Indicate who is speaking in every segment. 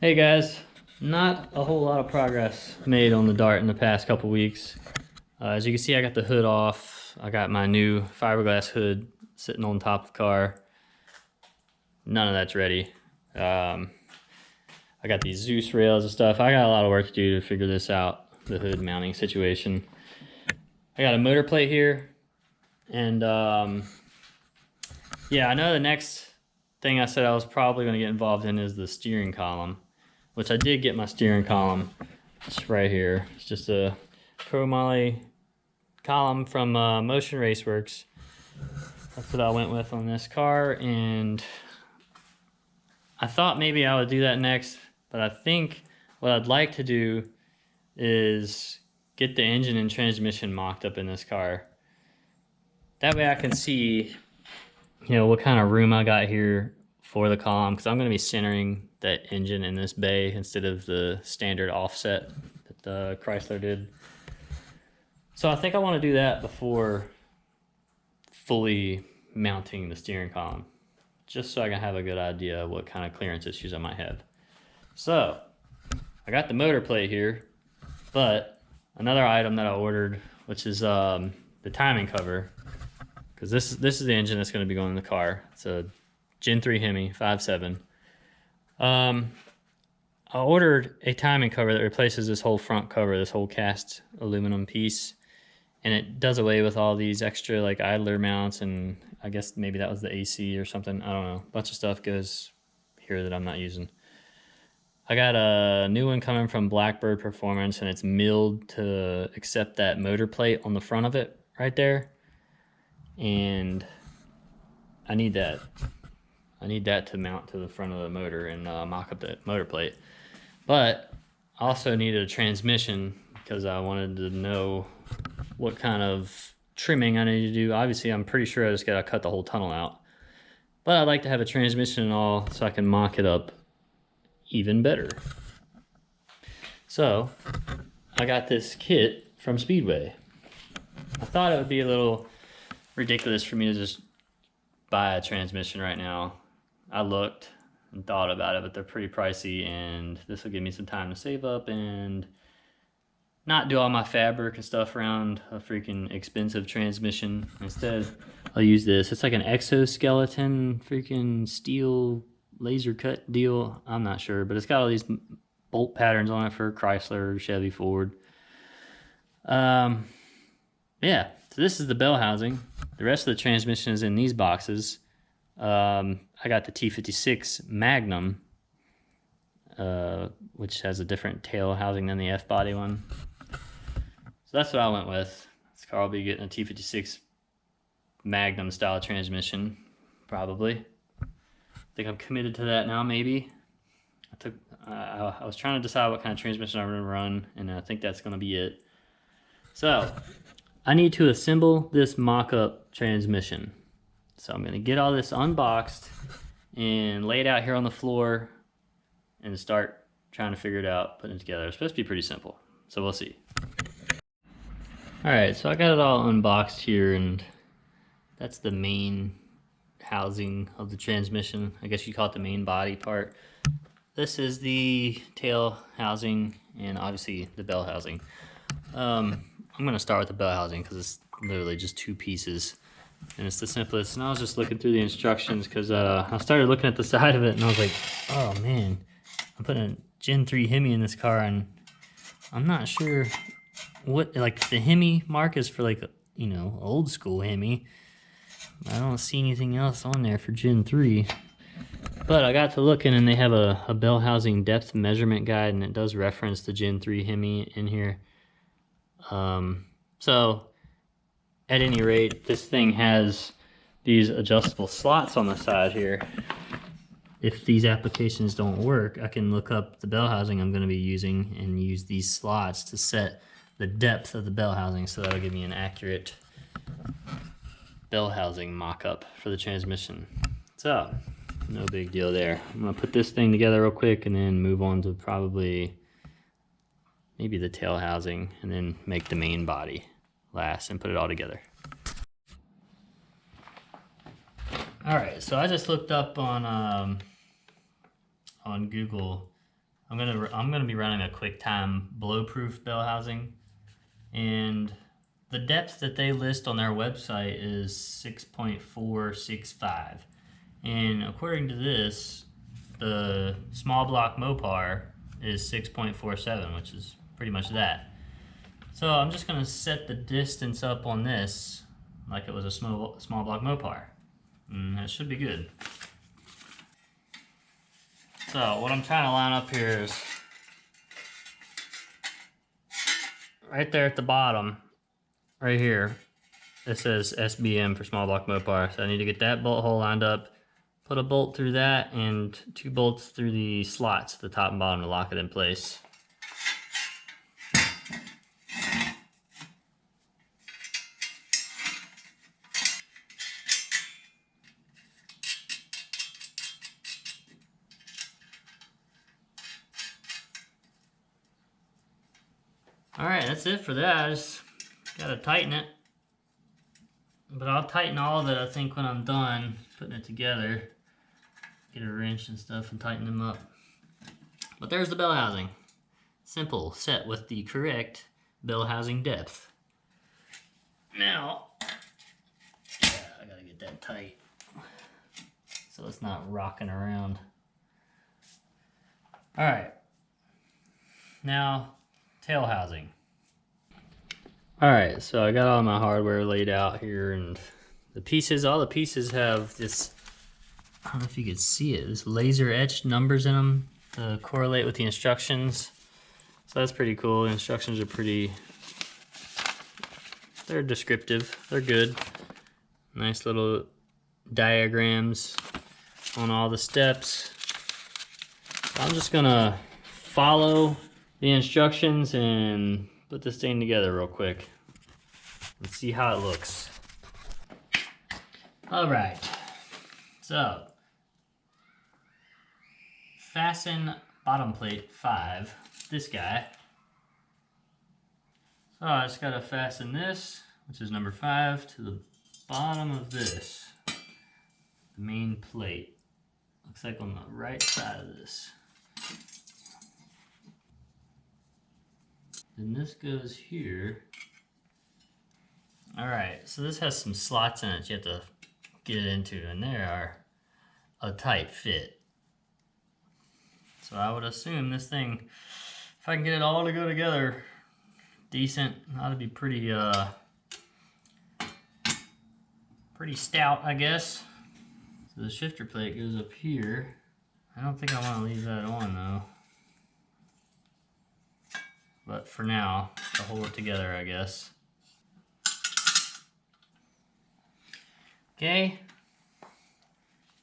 Speaker 1: Hey guys, not a whole lot of progress made on the Dart in the past couple weeks. As you can see, I got the hood off. I got my new fiberglass hood sitting on top of the car. None of that's ready. I got these Zeus rails and stuff. I got a lot of work to do to figure this out, the hood mounting situation. I got a motor plate here, and yeah, I know the next thing I said I was probably going to get involved in is the steering column, which I did get my steering column. It's right here. It's just a chromoly column from Motion Raceworks. That's what I went with on this car, and I thought maybe I would do that next, but I think what I'd like to do is get the engine and transmission mocked up in this car. That way I can see, what kind of room I got here for the column, because I'm going to be centering that engine in this bay instead of the standard offset that the Chrysler did. So I think I want to do that before fully mounting the steering column, just so I can have a good idea of what kind of clearance issues I might have. So I got the motor plate here, but another item that I ordered, which is the timing cover, because this is the engine that's going to be going in the car. It's a Gen 3 Hemi 5.7. I ordered a timing cover that replaces this whole front cover, this whole cast aluminum piece, and it does away with all these extra like idler mounts, and I guess maybe that was the AC or something. I don't know. A bunch of stuff goes here that I'm not using. I got a new one coming from Blackbird Performance, and it's milled to accept that motor plate on the front of it right there. And I need that. I need that to mount to the front of the motor and mock up that motor plate. But I also needed a transmission because I wanted to know what kind of trimming I need to do. Obviously, I'm pretty sure I just got to cut the whole tunnel out. But I'd like to have a transmission and all so I can mock it up even better. So I got this kit from Speedway. I thought it would be a little ridiculous for me to just buy a transmission right now. I looked and thought about it, but they're pretty pricey, and this will give me some time to save up and not do all my fabric and stuff around a freaking expensive transmission. Instead, I'll use this. It's like an exoskeleton freaking steel laser cut deal. I'm not sure, but it's got all these bolt patterns on it for Chrysler, Chevy, Ford. Yeah, so this is the bell housing. The rest of the transmission is in these boxes. I got the T56 Magnum, which has a different tail housing than the F-body one. So that's what I went with. This car will be getting a T56 Magnum style transmission, probably. I think I'm committed to that now, maybe. I was trying to decide what kind of transmission I'm going to run, and I think that's going to be it. So I need to assemble this mock-up transmission. So I'm going to get all this unboxed and lay it out here on the floor and start trying to figure it out, putting it together. It's supposed to be pretty simple, so we'll see. Alright, so I got it all unboxed here, and that's the main housing of the transmission. I guess you call it the main body part. This is the tail housing and obviously the bell housing. I'm going to start with the bell housing because it's literally just two pieces and it's the simplest. And I was just looking through the instructions because I started looking at the side of it and I was like, oh man, I'm putting a Gen 3 Hemi in this car and I'm not sure what, like the Hemi mark is for like, old school Hemi. I don't see anything else on there for Gen 3. But I got to looking and they have a bell housing depth measurement guide, and it does reference the Gen 3 Hemi in here. So at any rate, this thing has these adjustable slots on the side here. If these applications don't work, I can look up the bell housing I'm going to be using and use these slots to set the depth of the bell housing, so that'll give me an accurate bell housing mock-up for the transmission. So no big deal there. I'm going to put this thing together real quick and then move on to probably maybe the tail housing and then make the main body last and put it all together. Alright, so I just looked up on Google I'm gonna be running a QuickTime blow-proof bell housing, and the depth that they list on their website is 6.465, and according to this, the small block Mopar is 6.47, which is pretty much that. So I'm just gonna set the distance up on this like it was a small block Mopar, and that should be good. So what I'm trying to line up here is right there at the bottom, right here, it says SBM for small block Mopar. So I need to get that bolt hole lined up, put a bolt through that, and 2 bolts through the slots at the top and bottom to lock it in place. Alright, that's it for that. I just gotta tighten it. But I'll tighten all of it, I think, when I'm done putting it together. Get a wrench and stuff and tighten them up. But there's the bell housing. Simple, set with the correct bell housing depth. Now, yeah, I gotta get that tight so it's not rocking around. Alright, now tail housing. Alright, so I got all my hardware laid out here, and the pieces, all the pieces have this, I don't know if you could see it, this laser etched numbers in them to correlate with the instructions. So that's pretty cool. The instructions are pretty, they're descriptive, they're good. Nice little diagrams on all the steps. So I'm just gonna follow the instructions and put this thing together real quick. Let's see how it looks. All right, so fasten bottom plate 5, this guy. So I just gotta fasten this, which is number 5, to the bottom of this, the main plate. Looks like on the right side of this. Then this goes here. All right, so this has some slots in it you have to get it into, and they are a tight fit. So I would assume this thing, if I can get it all to go together decent, ought to be pretty stout, I guess. So the shifter plate goes up here. I don't think I want to leave that on though. But for now, to hold it together, I guess. Okay,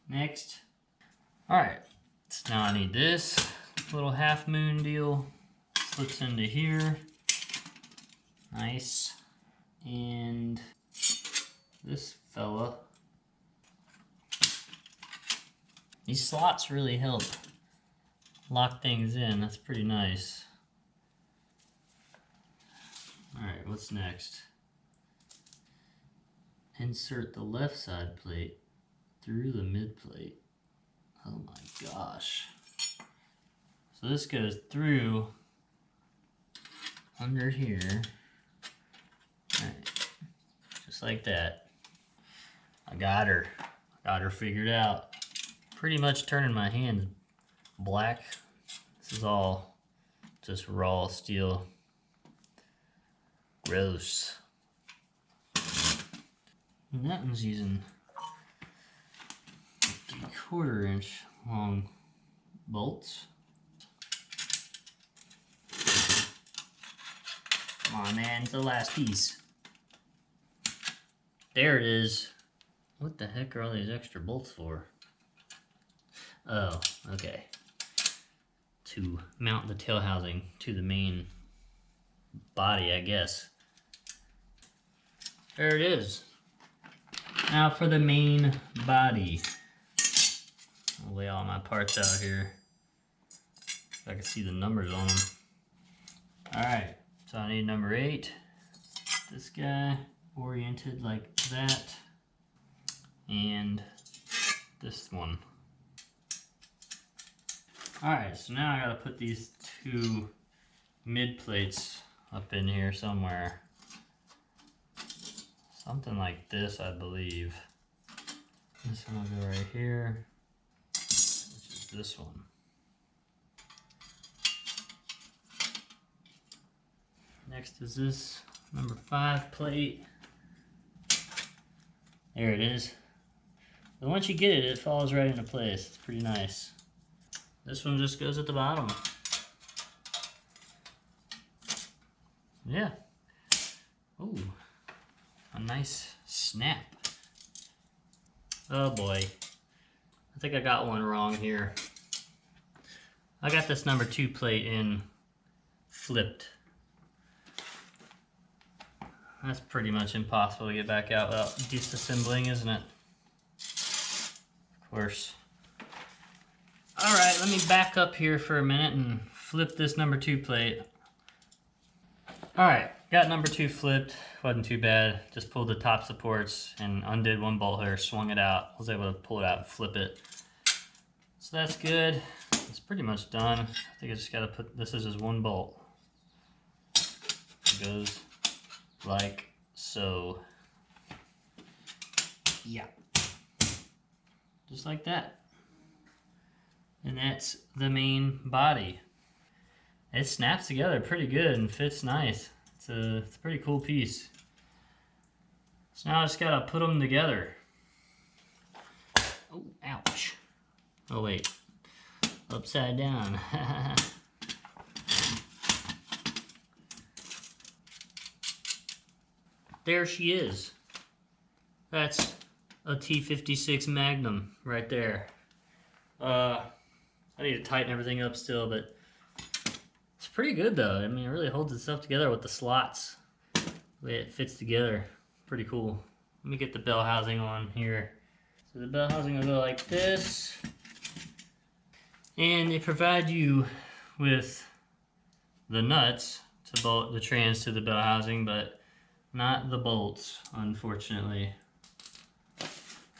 Speaker 1: next. All right, so now I need this little half moon deal. Slips into here. Nice. And this fella. These slots really help lock things in. That's pretty nice. All right, what's next? Insert the left side plate through the mid plate. Oh my gosh. So this goes through under here. All right, just like that. I got her figured out. Pretty much turning my hands black. This is all just raw steel. Gross. And that one's using 3/4 inch long bolts. Come on, man, it's the last piece. There it is. What the heck are all these extra bolts for? Oh, okay. To mount the tail housing to the main body, I guess. There it is. Now for the main body. I'll lay all my parts out here. If I can see the numbers on them. Alright, so I need number 8. This guy oriented like that. And this one. Alright, so now I gotta put these two mid plates up in here somewhere. Something like this, I believe. This one will go right here, which is this one. Next is this number 5 plate. There it is. But once you get it, it falls right into place. It's pretty nice. This one just goes at the bottom. Yeah. Ooh, a nice snap. Oh boy. I think I got one wrong here. I got this number 2 plate in flipped. That's pretty much impossible to get back out without disassembling, isn't it? Of course. Alright, let me back up here for a minute and flip this number 2 plate. Alright, got number 2 flipped. Wasn't too bad. Just pulled the top supports and undid one bolt here, swung it out. Was able to pull it out and flip it. So that's good. It's pretty much done. I think I just gotta put, this is just one bolt. It goes like so. Yeah. Just like that. And that's the main body. It snaps together pretty good and fits nice. It's a pretty cool piece. So now I just gotta put them together. Oh, ouch. Oh wait, upside down. There she is. That's a T56 Magnum right there. I need to tighten everything up still, but it's pretty good though. I mean, it really holds itself together with the slots. The way it fits together. Pretty cool. Let me get the bell housing on here. So the bell housing will go like this. And they provide you with the nuts to bolt the trans to the bell housing, but not the bolts, unfortunately.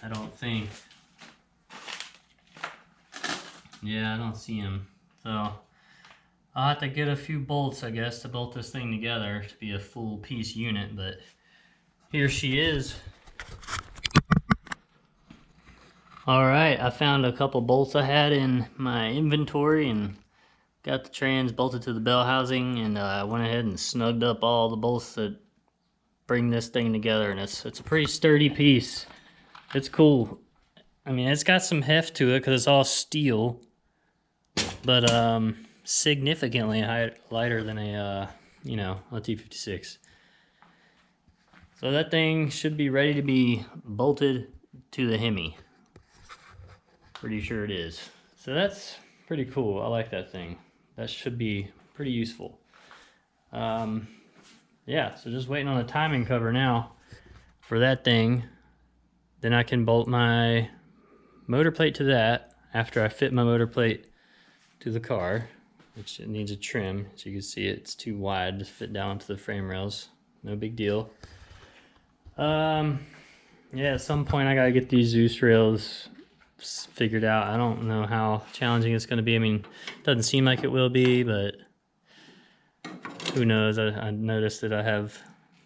Speaker 1: I don't think. Yeah, I don't see them. So I'll have to get a few bolts, I guess, to bolt this thing together to be a full piece unit, but here she is. Alright, I found a couple bolts I had in my inventory and got the trans bolted to the bell housing, and I went ahead and snugged up all the bolts that bring this thing together, and it's a pretty sturdy piece. It's cool. I mean, it's got some heft to it because it's all steel, but significantly lighter than a T56. So that thing should be ready to be bolted to the Hemi. Pretty sure it is. So that's pretty cool. I like that thing. That should be pretty useful. Yeah, so just waiting on the timing cover now for that thing. Then I can bolt my motor plate to that after I fit my motor plate to the car, which it needs a trim. As you can see, it's too wide to fit down to the frame rails. No big deal. Yeah, at some point I gotta get these Zeus rails figured out. I don't know how challenging it's gonna be. I mean, it doesn't seem like it will be, but who knows? I noticed that I have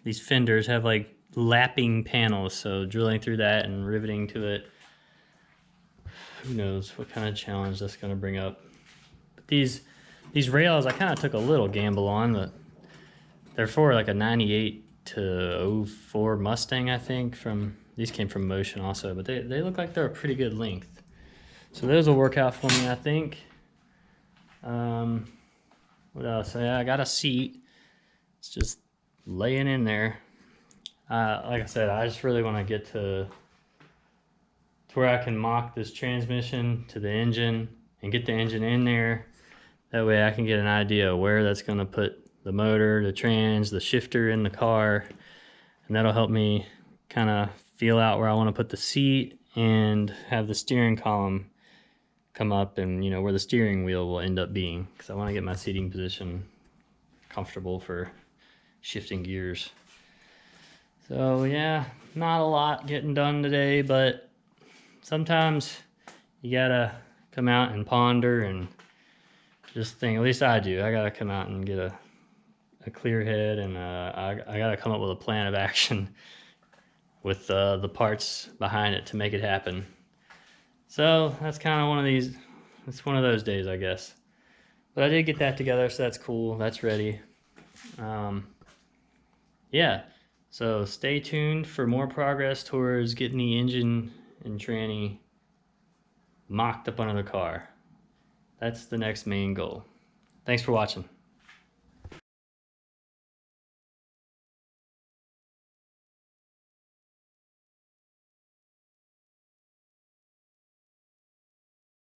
Speaker 1: these fenders have like lapping panels, so drilling through that and riveting to it, who knows what kind of challenge that's going to bring up. But these rails I kind of took a little gamble on, but they're for like a 98 to 04 Mustang, I think. These came from Motion also, but they look like they're a pretty good length, so those will work out for me, I think. What else? Yeah, I got a seat. It's just laying in there. Like I said, I just really want to get to where I can mock this transmission to the engine and get the engine in there. That way I can get an idea of where that's going to put the motor, the trans, the shifter in the car. And that'll help me kind of feel out where I want to put the seat and have the steering column come up, and where the steering wheel will end up being, because I want to get my seating position comfortable for shifting gears. So yeah, not a lot getting done today, but sometimes you gotta come out and ponder and just think, at least I do. I gotta come out and get a clear head, and I gotta come up with a plan of action with the parts behind it to make it happen. So that's kind of one of these. It's one of those days, I guess. But I did get that together, so that's cool. That's ready. Yeah. So stay tuned for more progress towards getting the engine and tranny mocked up under the car. That's the next main goal. Thanks for watching.